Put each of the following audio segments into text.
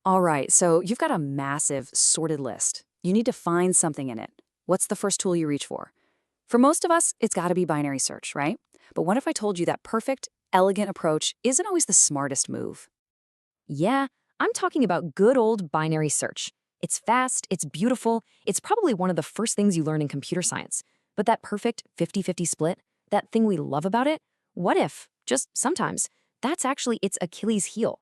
All right, so you've got a massive sorted list. You need to find something in it. What's the first tool you reach for? For most of us, it's got to be binary search, right? But what if I told you that perfect, elegant approach isn't always the smartest move? Yeah, I'm talking about good old binary search. It's fast, it's beautiful, it's probably one of the first things you learn in computer science. But that perfect 50-50 split, that thing we love about it, what if, just sometimes, that's actually its Achilles heel?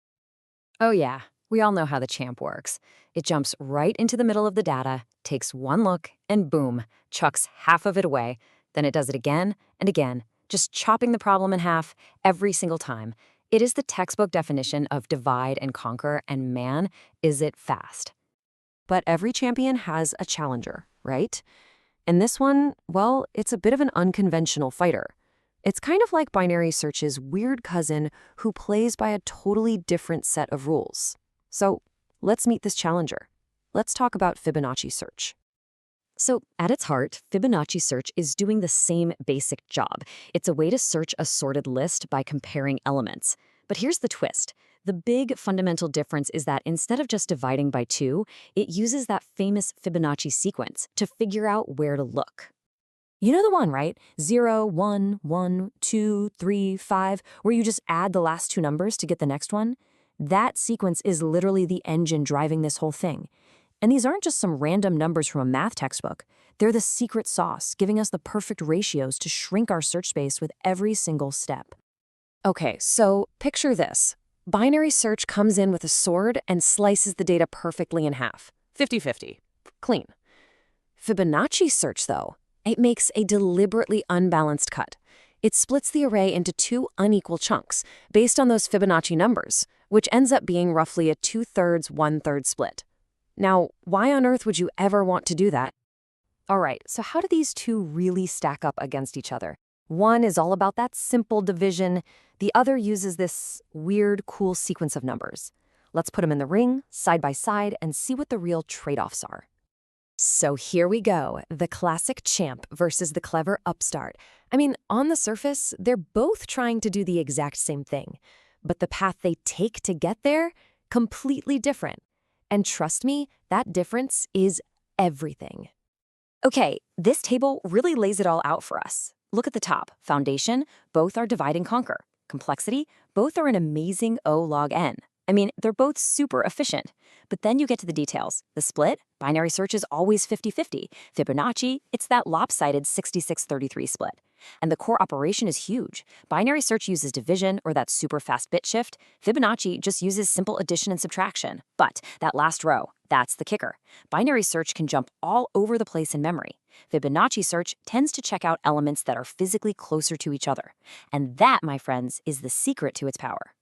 Oh, yeah. We all know how the champ works. It jumps right into the middle of the data, takes one look, and boom, chucks half of it away. Then it does it again and again, just chopping the problem in half every single time. It is the textbook definition of divide and conquer, and man, is it fast. But every champion has a challenger, right? And this one, well, it's a bit of an unconventional fighter. It's kind of like binary search's weird cousin who plays by a totally different set of rules. So let's meet this challenger. Let's talk about Fibonacci search. So, at its heart, Fibonacci search is doing the same basic job. It's a way to search a sorted list by comparing elements. But here's the twist. The big fundamental difference is that instead of just dividing by 2, it uses that famous Fibonacci sequence to figure out where to look. You know the one, right? 0, 1, 1, 2, 3, 5, where you just add the last two numbers to get the next one? That sequence is literally the engine driving this whole thing. And these aren't just some random numbers from a math textbook. They're the secret sauce, giving us the perfect ratios to shrink our search space with every single step. Okay, so picture this. Binary search comes in with a sword and slices the data perfectly in half. 50-50. Clean. Fibonacci search, though, it makes a deliberately unbalanced cut. It splits the array into two unequal chunks based on those Fibonacci numbers, which ends up being roughly a 2/3, 1/3 split. Now, why on earth would you ever want to do that? All right, so how do these two really stack up against each other? One is all about that simple division. The other uses this weird, cool sequence of numbers. Let's put them in the ring, side by side, and see what the real trade-offs are. So here we go, the classic champ versus the clever upstart. I mean, on the surface, they're both trying to do the exact same thing. But the path they take to get there, completely different. And trust me, that difference is everything. Okay, this table really lays it all out for us. Look at the top. Foundation, both are divide and conquer. Complexity, both are an amazing O log n. I mean, they're both super efficient. But then you get to the details. The split, binary search is always 50-50. Fibonacci, it's that lopsided 66-33 split. And the core operation is huge. Binary search uses division or that super fast bit shift. Fibonacci just uses simple addition and subtraction. But that last row, that's the kicker. Binary search can jump all over the place in memory. Fibonacci search tends to check out elements that are physically closer to each other. And that, my friends, is the secret to its power.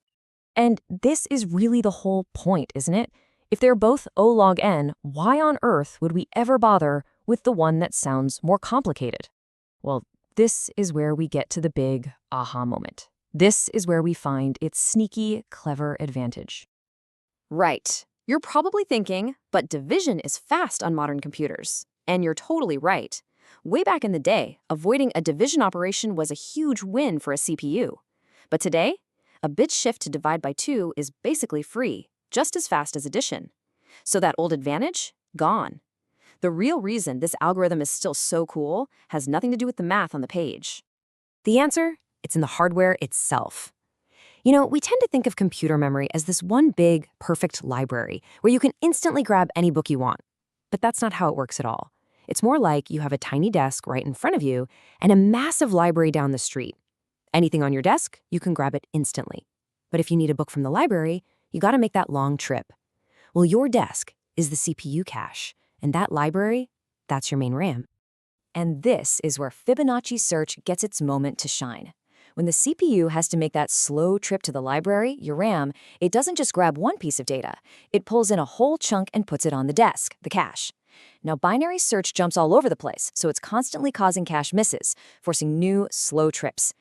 And this is really the whole point, isn't it? If they're both O log n, why on earth would we ever bother with the one that sounds more complicated? Well, this is where we get to the big aha moment. This is where we find its sneaky, clever advantage. Right. You're probably thinking, but division is fast on modern computers. And you're totally right. Way back in the day, avoiding a division operation was a huge win for a CPU. But today, a bit shift to divide by 2 is basically free, just as fast as addition. So that old advantage? Gone. The real reason this algorithm is still so cool has nothing to do with the math on the page. The answer? It's in the hardware itself. You know, we tend to think of computer memory as this one big, perfect library where you can instantly grab any book you want. But that's not how it works at all. It's more like you have a tiny desk right in front of you and a massive library down the street. Anything on your desk, you can grab it instantly. But if you need a book from the library, you got to make that long trip. Well, your desk is the CPU cache, and that library, that's your main RAM. And this is where Fibonacci search gets its moment to shine. When the CPU has to make that slow trip to the library, your RAM, it doesn't just grab one piece of data. It pulls in a whole chunk and puts it on the desk, the cache. Now, binary search jumps all over the place, so it's constantly causing cache misses, forcing new, slow trips.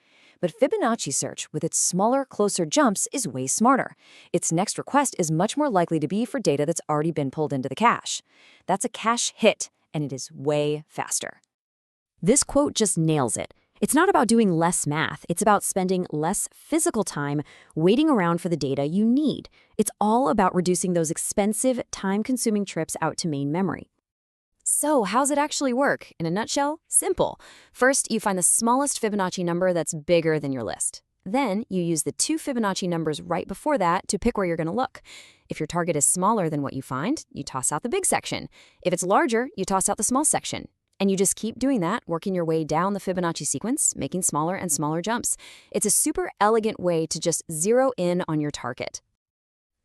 But Fibonacci search, with its smaller, closer jumps, is way smarter. Its next request is much more likely to be for data that's already been pulled into the cache. That's a cache hit, and it is way faster. This quote just nails it. It's not about doing less math. It's about spending less physical time waiting around for the data you need. It's all about reducing those expensive, time-consuming trips out to main memory. So, how's it actually work? In a nutshell, simple. First, you find the smallest Fibonacci number that's bigger than your list. Then, you use the 2 Fibonacci numbers right before that to pick where you're going to look. If your target is smaller than what you find, you toss out the big section. If it's larger, you toss out the small section. And you just keep doing that, working your way down the Fibonacci sequence, making smaller and smaller jumps. It's a super elegant way to just zero in on your target.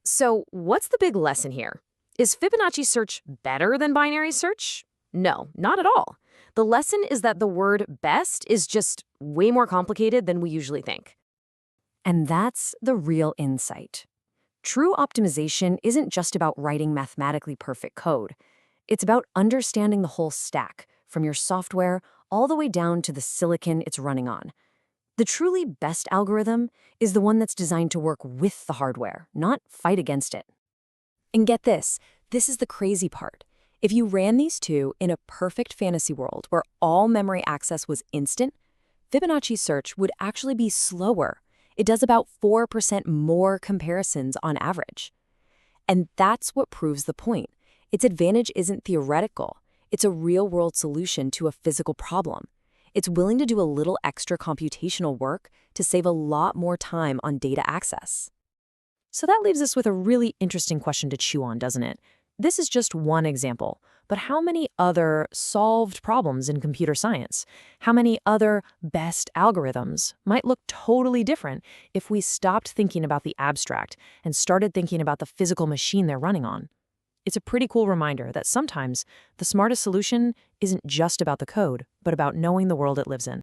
So, what's the big lesson here? Is Fibonacci search better than binary search? No, not at all. The lesson is that the word best is just way more complicated than we usually think. And that's the real insight. True optimization isn't just about writing mathematically perfect code. It's about understanding the whole stack, from your software all the way down to the silicon it's running on. The truly best algorithm is the one that's designed to work with the hardware, not fight against it. And get this is the crazy part. If you ran these two in a perfect fantasy world where all memory access was instant, Fibonacci search would actually be slower. It does about 4% more comparisons on average. And that's what proves the point. Its advantage isn't theoretical. It's a real-world solution to a physical problem. It's willing to do a little extra computational work to save a lot more time on data access. So that leaves us with a really interesting question to chew on, doesn't it? This is just one example, but how many other solved problems in computer science, how many other best algorithms might look totally different if we stopped thinking about the abstract and started thinking about the physical machine they're running on? It's a pretty cool reminder that sometimes the smartest solution isn't just about the code, but about knowing the world it lives in.